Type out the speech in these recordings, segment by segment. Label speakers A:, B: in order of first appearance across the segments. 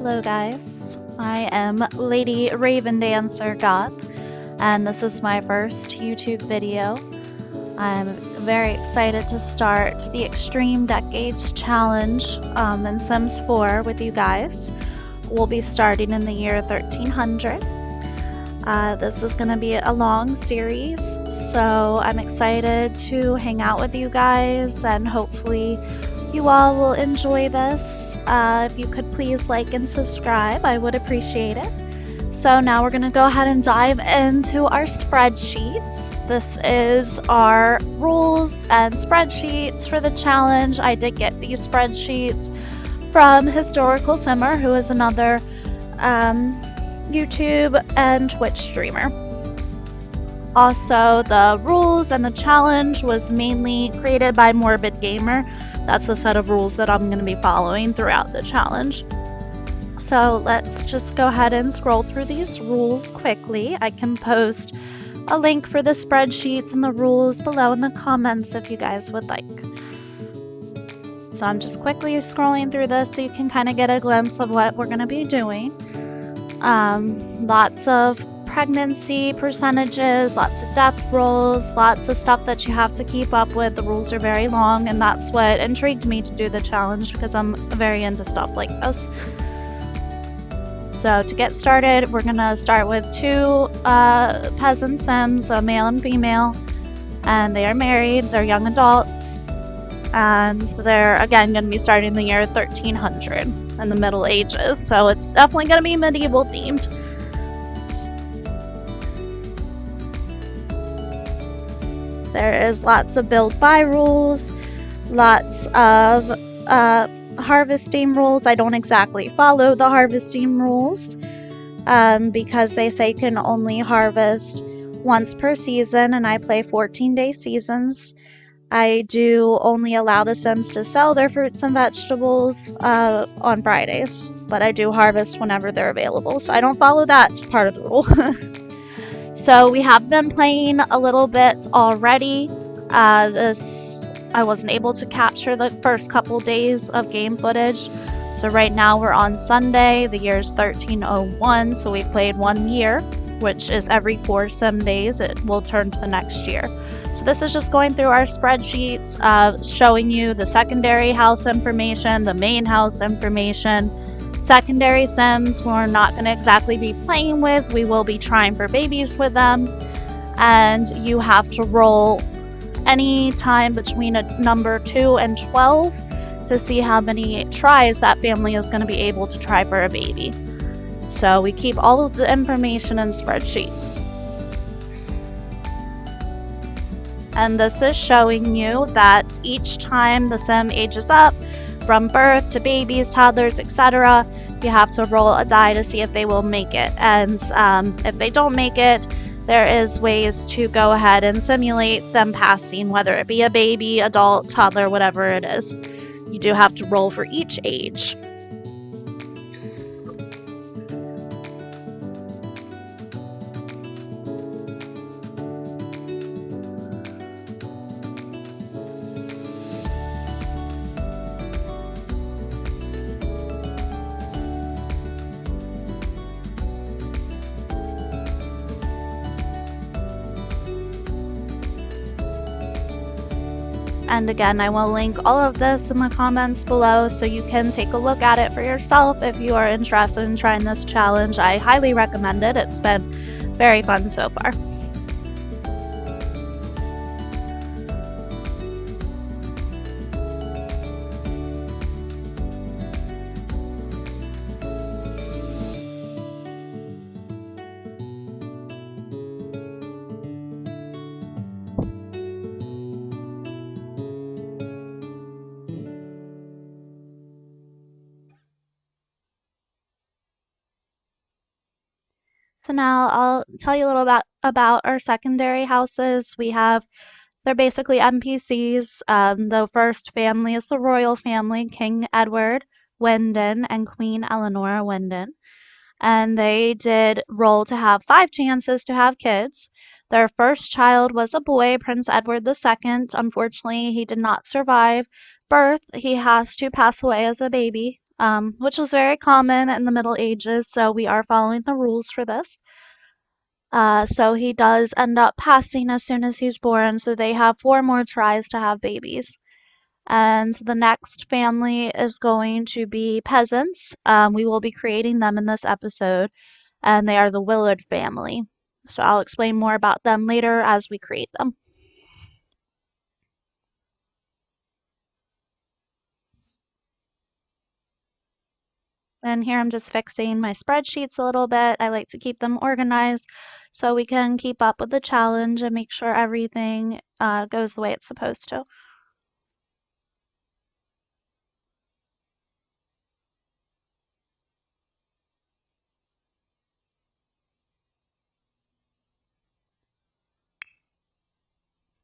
A: Hello guys, I am Lady Raven Dancer Goth, and this is my first YouTube video. I'm very excited to start the Extreme Decades Challenge in Sims 4 with you guys. We'll be starting in the year 1300. This is going to be a long series, so I'm excited to hang out with you guys and hopefully you all will enjoy this. If you could please like and subscribe, I would appreciate it. So now we're going to go ahead and dive into our spreadsheets. This is our rules and spreadsheets for the challenge. I did get these spreadsheets from Historical Simmer, who is another YouTube and Twitch streamer. Also, the rules and the challenge was mainly created by Morbid Gamer. That's the set of rules that I'm going to be following throughout the challenge. So let's just go ahead and scroll through these rules quickly. I can post a link for the spreadsheets and the rules below in the comments if you guys would like. So I'm just quickly scrolling through this so you can kind of get a glimpse of what we're going to be doing. Lots of pregnancy percentages, lots of death rolls, lots of stuff that you have to keep up with. The rules are very long, and that's what intrigued me to do the challenge because I'm very into stuff like this. So to get started, we're gonna start with two peasant sims, a male and female, and they are married, they're young adults, and they're again gonna be starting the year 1300 in the Middle Ages, so it's definitely gonna be medieval themed. There is lots of build by rules, lots of harvesting rules. I don't exactly follow the harvesting rules because they say you can only harvest once per season, and I play 14-day seasons. I do only allow the Sims to sell their fruits and vegetables on Fridays, but I do harvest whenever they're available, so I don't follow that part of the rule. So we have been playing a little bit already. I wasn't able to capture the first couple days of game footage. So right now we're on Sunday, the year is 1301, so we played 1 year, which is every 4 sim days. It will turn to the next year. So this is just going through our spreadsheets, showing you the secondary house information, the main house information. Secondary sims we're not going to exactly be playing with. We will be trying for babies with them, and you have to roll any time between a number 2 and 12 to see how many tries that family is going to be able to try for a baby. So we keep all of the information in spreadsheets. And this is showing you that each time the sim ages up, from birth to babies, toddlers, etc., you have to roll a die to see if they will make it. And if they don't make it, there is ways to go ahead and simulate them passing, whether it be a baby, adult, toddler, whatever it is. You do have to roll for each age. And again, I will link all of this in the comments below so you can take a look at it for yourself if you are interested in trying this challenge. I highly recommend it. It's been very fun so far. So now I'll tell you a little about our secondary houses. They're basically NPCs. The first family is the royal family, King Edward Wyndon and Queen Eleanor Wyndon. And they did roll to have 5 chances to have kids. Their first child was a boy, Prince Edward II. Unfortunately, he did not survive birth. He has to pass away as a baby. which was very common in the Middle Ages, so we are following the rules for this. So he does end up passing as soon as he's born, so they have 4 more tries to have babies. And the next family is going to be peasants. We will be creating them in this episode, and they are the Willard family. So I'll explain more about them later as we create them. And here I'm just fixing my spreadsheets a little bit. I like to keep them organized so we can keep up with the challenge and make sure everything goes the way it's supposed to.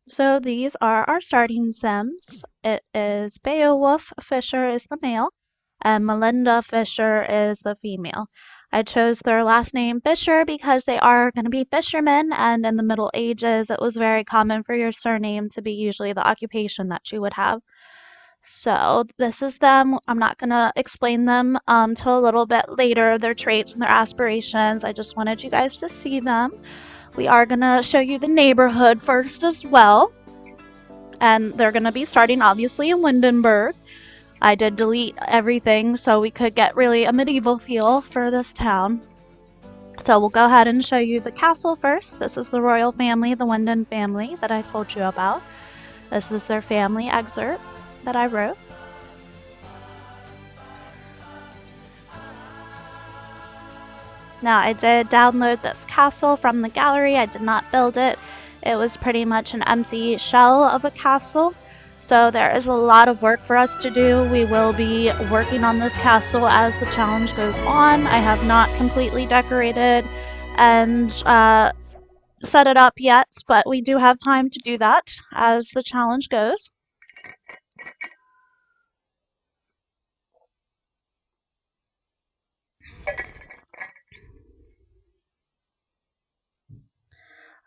A: So these are our starting Sims. It is Beowulf Fisher is the male, and Melinda Fisher is the female. I chose their last name Fisher because they are going to be fishermen, and in the Middle Ages, it was very common for your surname to be usually the occupation that you would have. So this is them. I'm not going to explain them till a little bit later, their traits and their aspirations. I just wanted you guys to see them. We are going to show you the neighborhood first as well. And they're going to be starting obviously in Windenburg. I did delete everything so we could get really a medieval feel for this town. So we'll go ahead and show you the castle first. This is the royal family, the Winden family that I told you about. This is their family excerpt that I wrote. Now I did download this castle from the gallery. I did not build it. It was pretty much an empty shell of a castle. So there is a lot of work for us to do. We will be working on this castle as the challenge goes on. I have not completely decorated and set it up yet, but we do have time to do that as the challenge goes.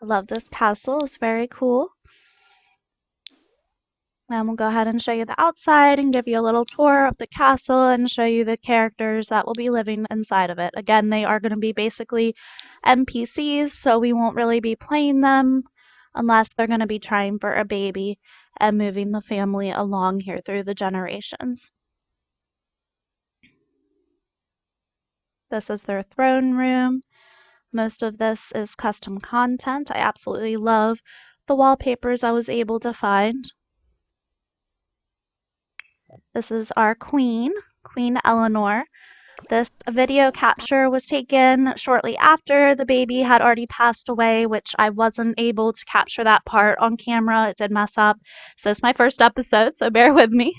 A: I love this castle. It's very cool. And we'll go ahead and show you the outside and give you a little tour of the castle and show you the characters that will be living inside of it. Again, they are going to be basically NPCs, so we won't really be playing them unless they're going to be trying for a baby and moving the family along here through the generations. This is their throne room. Most of this is custom content. I absolutely love the wallpapers I was able to find. This is our queen, Queen Eleanor. This video capture was taken shortly after the baby had already passed away, which I wasn't able to capture that part on camera. It did mess up. So it's my first episode, so bear with me.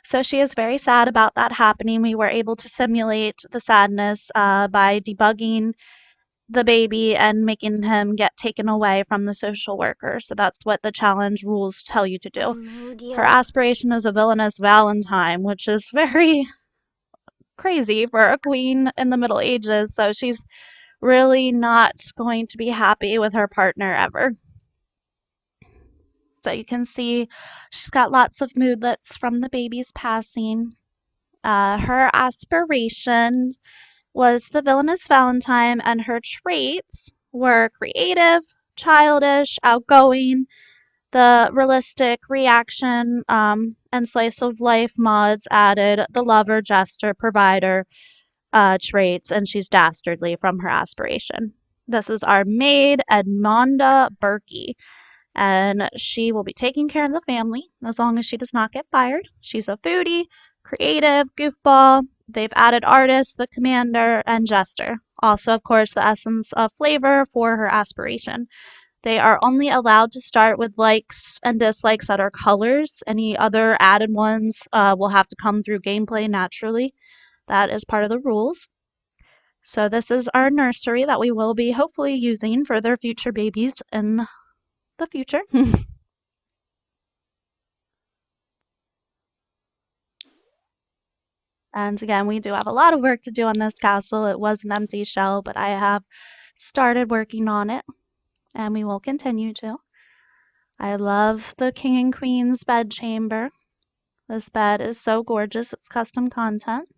A: So she is very sad about that happening. We were able to simulate the sadness by debugging the baby and making him get taken away from the social worker. So that's what the challenge rules tell you to do. Her aspiration is a villainous Valentine, which is very crazy for a queen in the Middle Ages. So she's really not going to be happy with her partner ever. So you can see she's got lots of moodlets from the baby's passing. Her aspiration was the villainous Valentine, and her traits were creative, childish, outgoing, the realistic reaction, and slice of life mods added the lover, jester, provider traits, and she's dastardly from her aspiration. This is our maid, Edmonda Berkey, and she will be taking care of the family as long as she does not get fired. She's a foodie, creative, goofball. They've added artist, the commander, and jester. Also, of course, the essence of flavor for her aspiration. They are only allowed to start with likes and dislikes that are colors. Any other added ones will have to come through gameplay naturally. That is part of the rules. So this is our nursery that we will be hopefully using for their future babies in the future. And again, we do have a lot of work to do on this castle. It was an empty shell, but I have started working on it, and we will continue to. I love the king and queen's bedchamber. This bed is so gorgeous. It's custom content.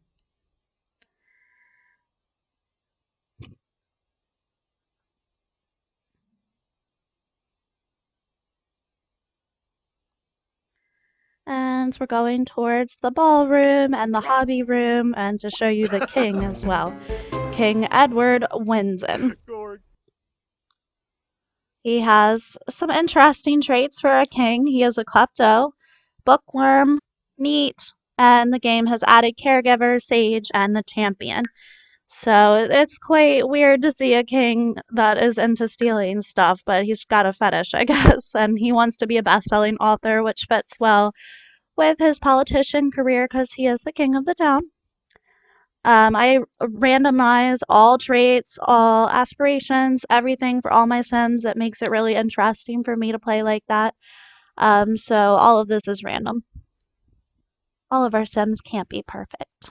A: And we're going towards the ballroom and the hobby room and to show you the king as well. King Edward Windsor. He has some interesting traits for a king. He is a klepto, bookworm, neat, and the game has added caregiver, sage, and the champion. So it's quite weird to see a king that is into stealing stuff, but he's got a fetish, I guess, and he wants to be a best-selling author, which fits well with his politician career because he is the king of the town. I randomize all traits, all aspirations, everything for all my Sims. It makes it really interesting for me to play like that. So all of this is random. All of our Sims can't be perfect.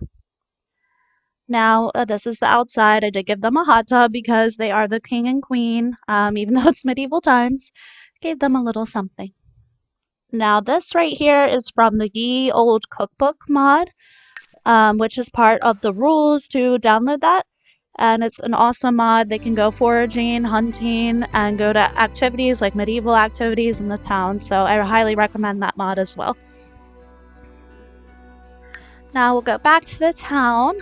A: Now, this is the outside. I did give them a hot tub because they are the king and queen, even though it's medieval times. Gave them a little something. Now, this right here is from the Ye Old Cookbook mod, which is part of the rules to download that. And it's an awesome mod. They can go foraging, hunting, and go to activities like medieval activities in the town. So I highly recommend that mod as well. Now we'll go back to the town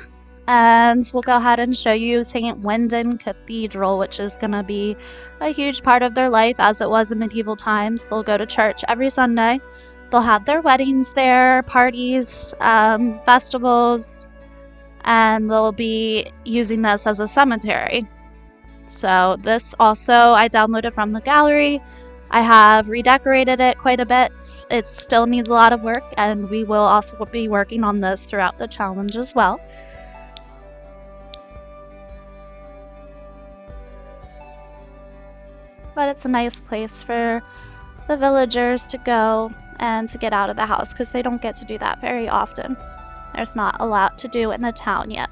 A: and we'll go ahead and show you St. Wyndon Cathedral, which is going to be a huge part of their life as it was in medieval times. They'll go to church every Sunday. They'll have their weddings there, parties, festivals, and they'll be using this as a cemetery. So this also I downloaded from the gallery. I have redecorated it quite a bit. It still needs a lot of work, and we will also be working on this throughout the challenge as well. But it's a nice place for the villagers to go and to get out of the house because they don't get to do that very often. There's not a lot to do in the town yet.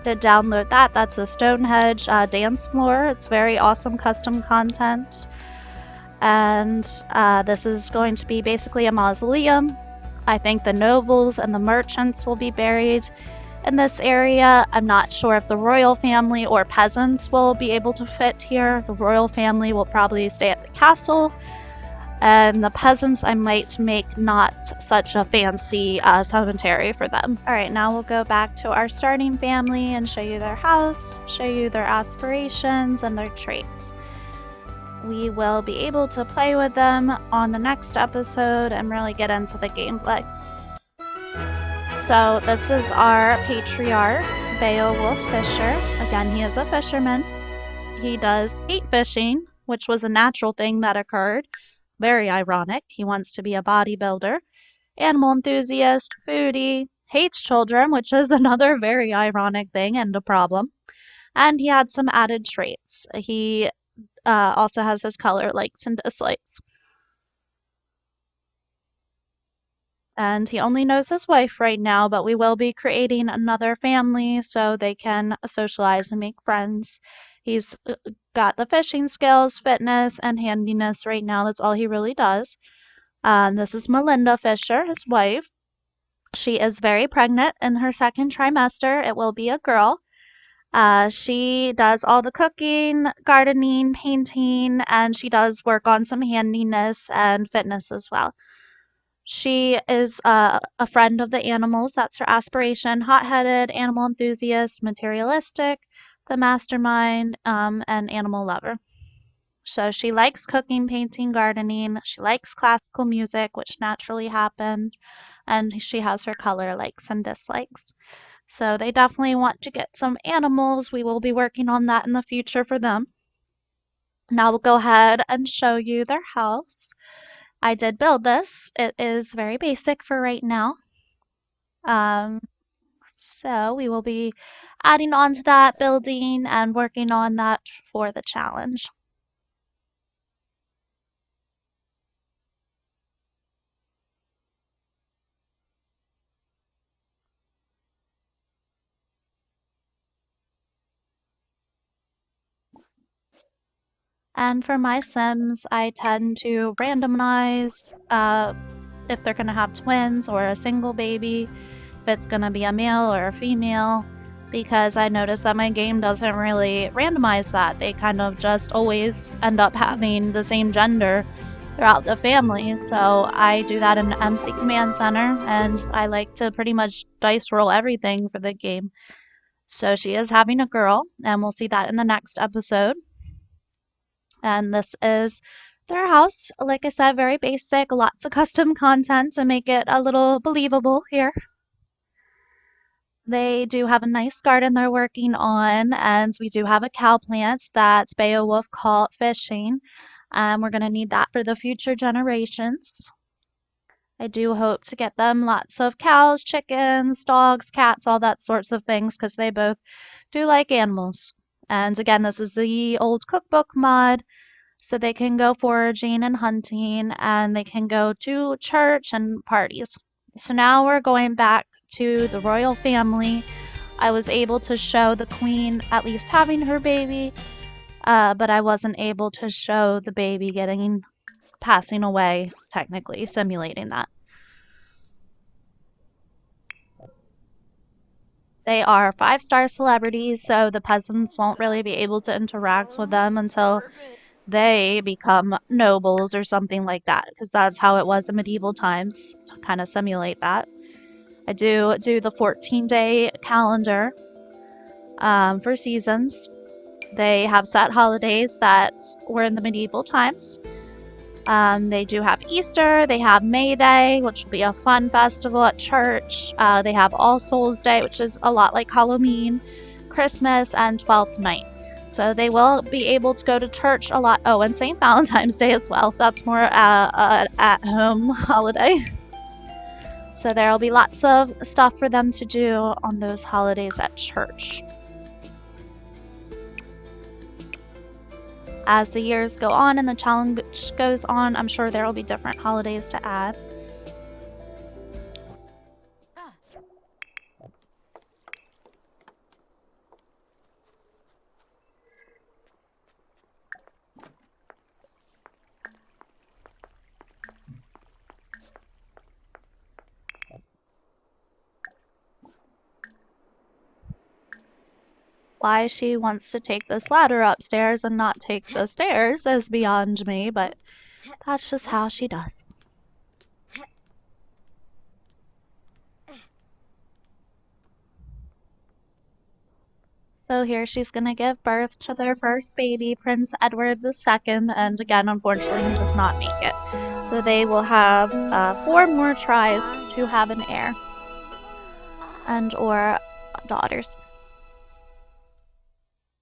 A: To download that, that's a Stonehenge dance floor. It's very awesome custom content. And this is going to be basically a mausoleum. I think the nobles and the merchants will be buried in this area. I'm not sure if the royal family or peasants will be able to fit here. The royal family will probably stay at the castle, and the peasants I might make not such a fancy cemetery for them. Alright, now we'll go back to our starting family and show you their house, show you their aspirations and their traits. We will be able to play with them on the next episode and really get into the gameplay. So this is our patriarch, Beowulf Fisher. Again, he is a fisherman. He does hate fishing, which was a natural thing that occurred. Very ironic. He wants to be a bodybuilder, animal enthusiast, foodie, hates children, which is another very ironic thing and a problem. And he had some added traits. He also has his color likes and dislikes. And he only knows his wife right now, but we will be creating another family so they can socialize and make friends. He's got the fishing skills, fitness, and handiness right now. That's all he really does. This is Melinda Fisher, his wife. She is very pregnant in her second trimester. It will be a girl. She does all the cooking, gardening, painting, and she does work on some handiness and fitness as well. She is a friend of the animals. That's her aspiration. Hot-headed, animal enthusiast, materialistic, the mastermind, and animal lover. So she likes cooking, painting, gardening. She likes classical music, which naturally happened. And she has her color likes and dislikes. So they definitely want to get some animals. We will be working on that in the future for them. Now we'll go ahead and show you their house. I did build this. It is very basic for right now. So we will be adding on to that, building and working on that for the challenge. And for my Sims, I tend to randomize if they're going to have twins or a single baby, if it's going to be a male or a female, because I notice that my game doesn't really randomize that. They kind of just always end up having the same gender throughout the family. So I do that in MC Command Center, and I like to pretty much dice roll everything for the game. So she is having a girl, and we'll see that in the next episode. And this is their house. Like I said, very basic, lots of custom content to make it a little believable here. They do have a nice garden they're working on, and we do have a cow plant that Beowulf caught fishing. We're going to need that for the future generations. I do hope to get them lots of cows, chickens, dogs, cats, all that sorts of things, because they both do like animals. And again, this is the old cookbook mod, so they can go foraging and hunting, and they can go to church and parties. So now we're going back to the royal family. I was able to show the queen at least having her baby, but I wasn't able to show the baby passing away, technically, simulating that. They are 5-star celebrities, so the peasants won't really be able to interact with them until they become nobles or something like that, because that's how it was in medieval times, to kind of simulate that. I do the 14-day calendar for seasons. They have set holidays that were in the medieval times. They do have Easter, they have May Day, which will be a fun festival at church. They have All Souls Day, which is a lot like Halloween, Christmas, and Twelfth Night. So they will be able to go to church a lot. Oh, and St. Valentine's Day as well. That's more at-home holiday. So there will be lots of stuff for them to do on those holidays at church. As the years go on and the challenge goes on, I'm sure there will be different holidays to add. Why she wants to take this ladder upstairs and not take the stairs is beyond me, but that's just how she does. So here she's going to give birth to their first baby, Prince Edward II, and again, unfortunately, he does not make it. So they will have 4 more tries to have an heir and or daughters.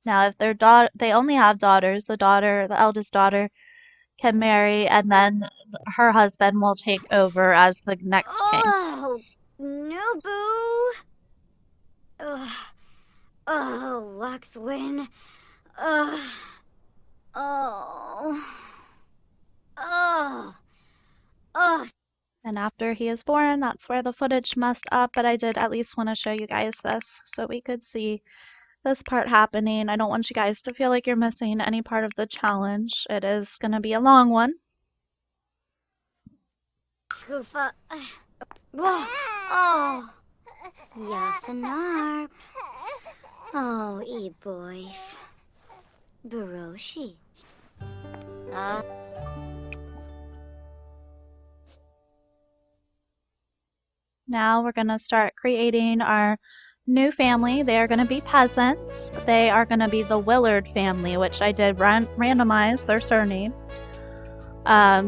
A: Now, if they only have daughters, the eldest daughter, can marry, and then her husband will take over as the next king.
B: Oh, no, boo. Oh, Luxwin.
A: And after he is born, that's where the footage messed up, but I did at least want to show you guys this so we could see this part happening. I don't want you guys to feel like you're missing any part of the challenge. It is going to be a long one.
B: Scoofa. Whoa. Oh. Yasanarp. Oh, e-boy. Baroshi.
A: Now we're going to start creating our new family. They are going to be peasants. They are going to be the Willard family, which I did randomize their surname.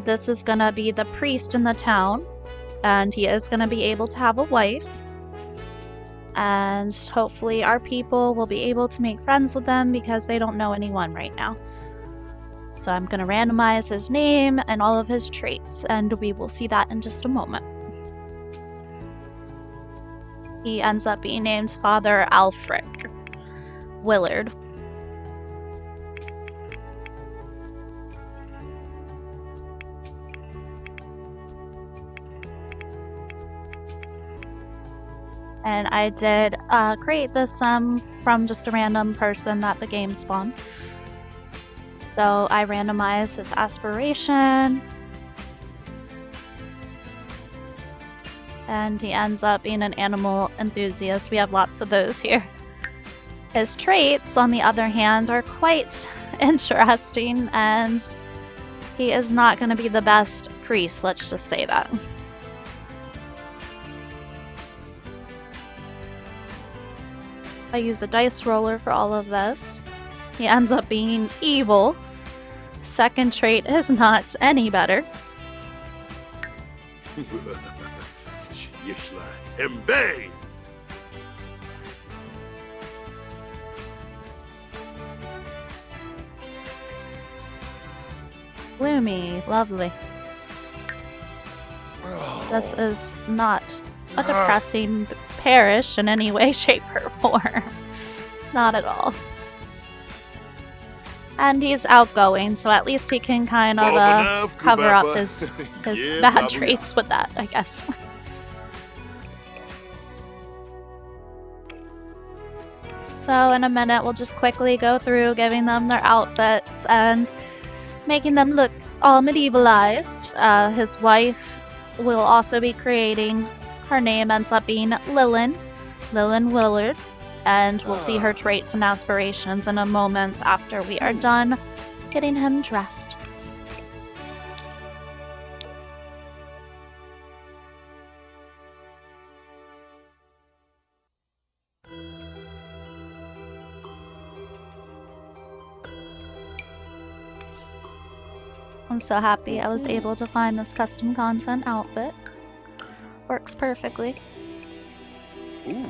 A: This is going to be the priest in the town, and he is going to be able to have a wife. And hopefully our people will be able to make friends with them because they don't know anyone right now. So I'm going to randomize his name and all of his traits, and we will see that in just a moment. He ends up being named Father Alfred Willard. And I did create this from just a random person that the game spawned. So I randomize his aspiration. And he ends up being an animal enthusiast. We have lots of those here. His traits, on the other hand, are quite interesting, and he is not going to be the best priest, let's just say that. I use a dice roller for all of this. He ends up being evil. Second trait is not any better.
C: Embe!
A: Gloomy, lovely. This is not a depressing parish in any way, shape, or form. Not at all. And he's outgoing, so at least he can kind of cover up his bad traits with that, I guess. So in a minute, we'll just quickly go through giving them their outfits and making them look all medievalized. His wife will also be creating. Her name ends up being Lillian Willard, and we'll see her traits and aspirations in a moment after we are done getting him dressed. I'm so happy I was able to find this custom content outfit. Works perfectly.
C: Ooh.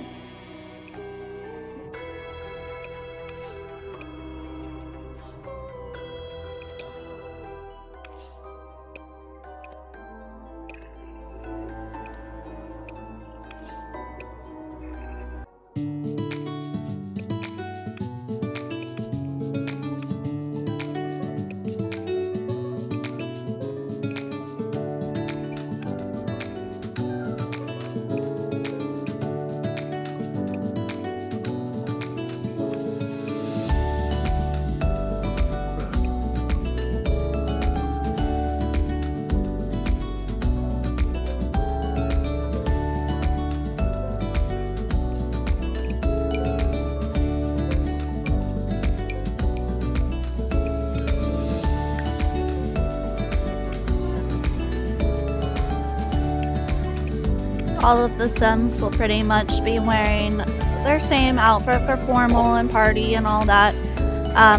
A: All of the Sims will pretty much be wearing their same outfit for formal and party and all that,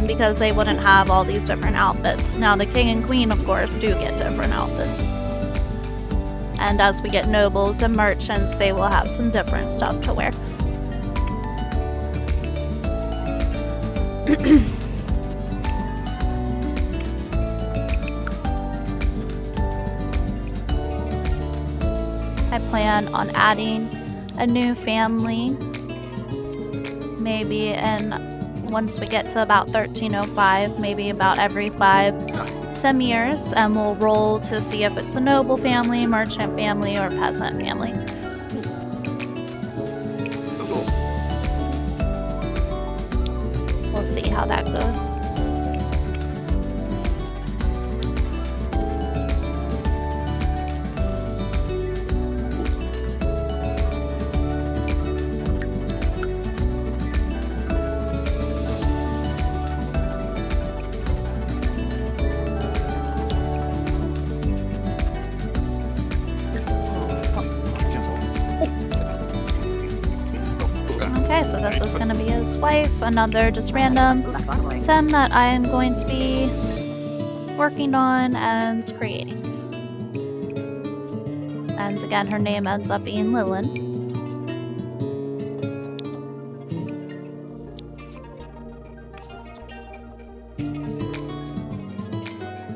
A: because they wouldn't have all these different outfits. Now the king and queen, of course, do get different outfits. And as we get nobles and merchants, they will have some different stuff to wear. I plan on adding a new family, maybe once we get to about 1305, maybe about every 5 sim years, and we'll roll to see if it's a noble family, merchant family, or peasant family. We'll see how that goes. Okay, so this is going to be his wife, another just random sim that I am going to be working on and creating. And again, her name ends up being Lillian.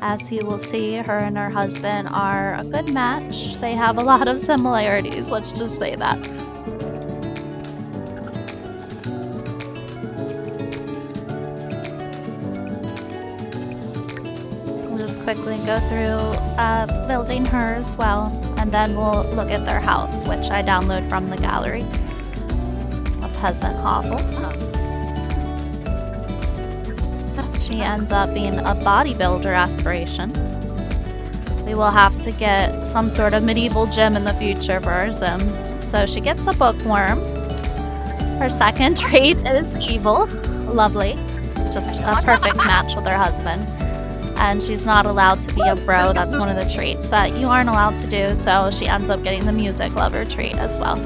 A: As you will see, her and her husband are a good match. They have a lot of similarities, let's just say that. We'll just quickly go through building her as well, and then we'll look at their house, which I download from the gallery. A peasant hovel. she ends up being a bodybuilder aspiration. We will have to get some sort of medieval gym in the future for our Sims. So she gets a bookworm. Her second trait is evil. Lovely. Just a perfect match with her husband. And she's not allowed to be a bro. That's one of the traits that you aren't allowed to do. So she ends up getting the music lover trait as well.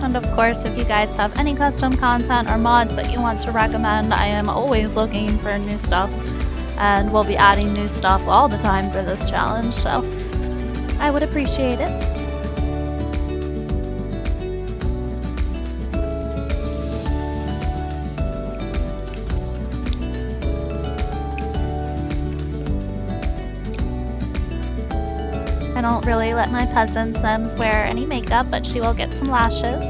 A: And of course, if you guys have any custom content or mods that you want to recommend, I am always looking for new stuff. And we'll be adding new stuff all the time for this challenge, so I would appreciate it. I don't really let my peasant Sims wear any makeup, but she will get some lashes.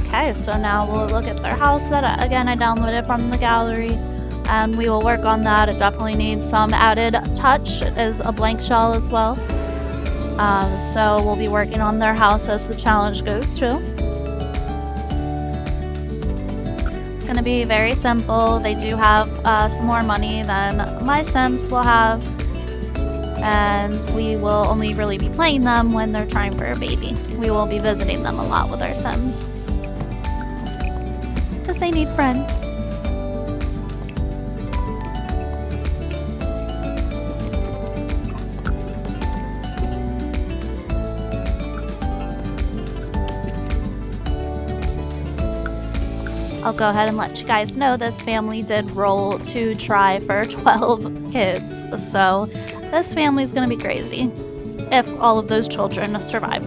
A: Okay, so now we'll look at their house that, again, I downloaded from the gallery, and we will work on that. It definitely needs some added touch. It is a blank shell as well. So we'll be working on their house as the challenge goes too. It's going to be very simple. They do have some more money than my Sims will have, and we will only really be playing them when they're trying for a baby. We will be visiting them a lot with our Sims because they need friends. I'll go ahead and let you guys know this family did roll to try for 12 kids, so this family's gonna be crazy if all of those children survive.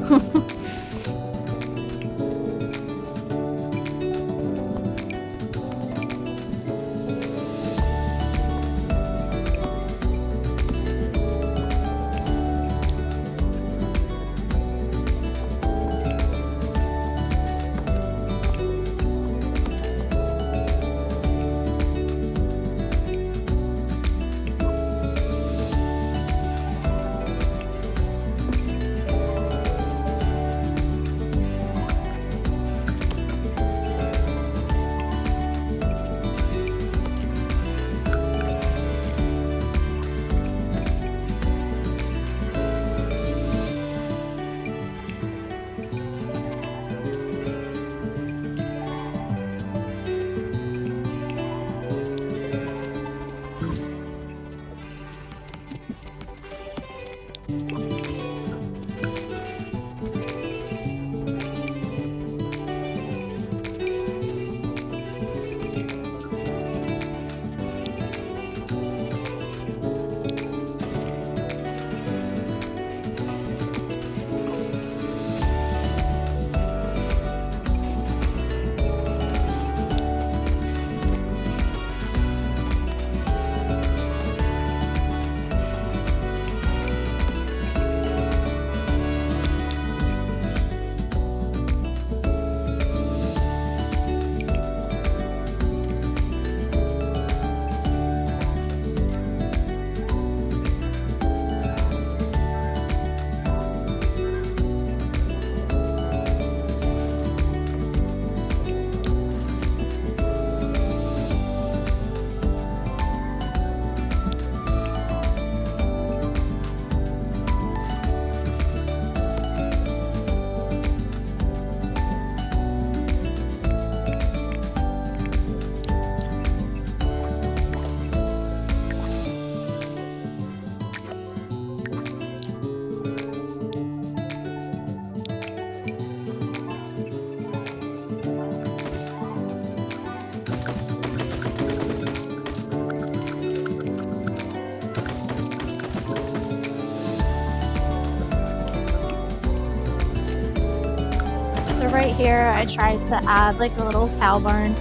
A: So right here, I tried to add like a little cow barn,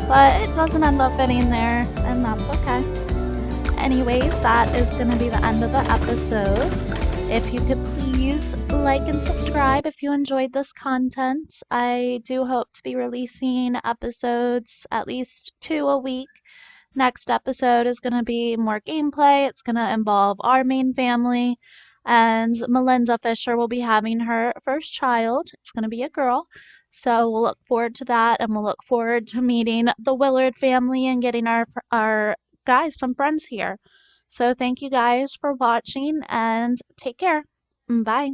A: but it doesn't end up fitting there, and that's okay. Anyways, that is going to be the end of the episode. If you could please like and subscribe if you enjoyed this content. I do hope to be releasing episodes, at least 2 a week. Next episode is going to be more gameplay. It's going to involve our main family, and Melinda Fisher will be having her first child. It's going to be a girl. So we'll look forward to that, and we'll look forward to meeting the Willard family and getting our guys some friends here. So thank you guys for watching, and take care. Bye.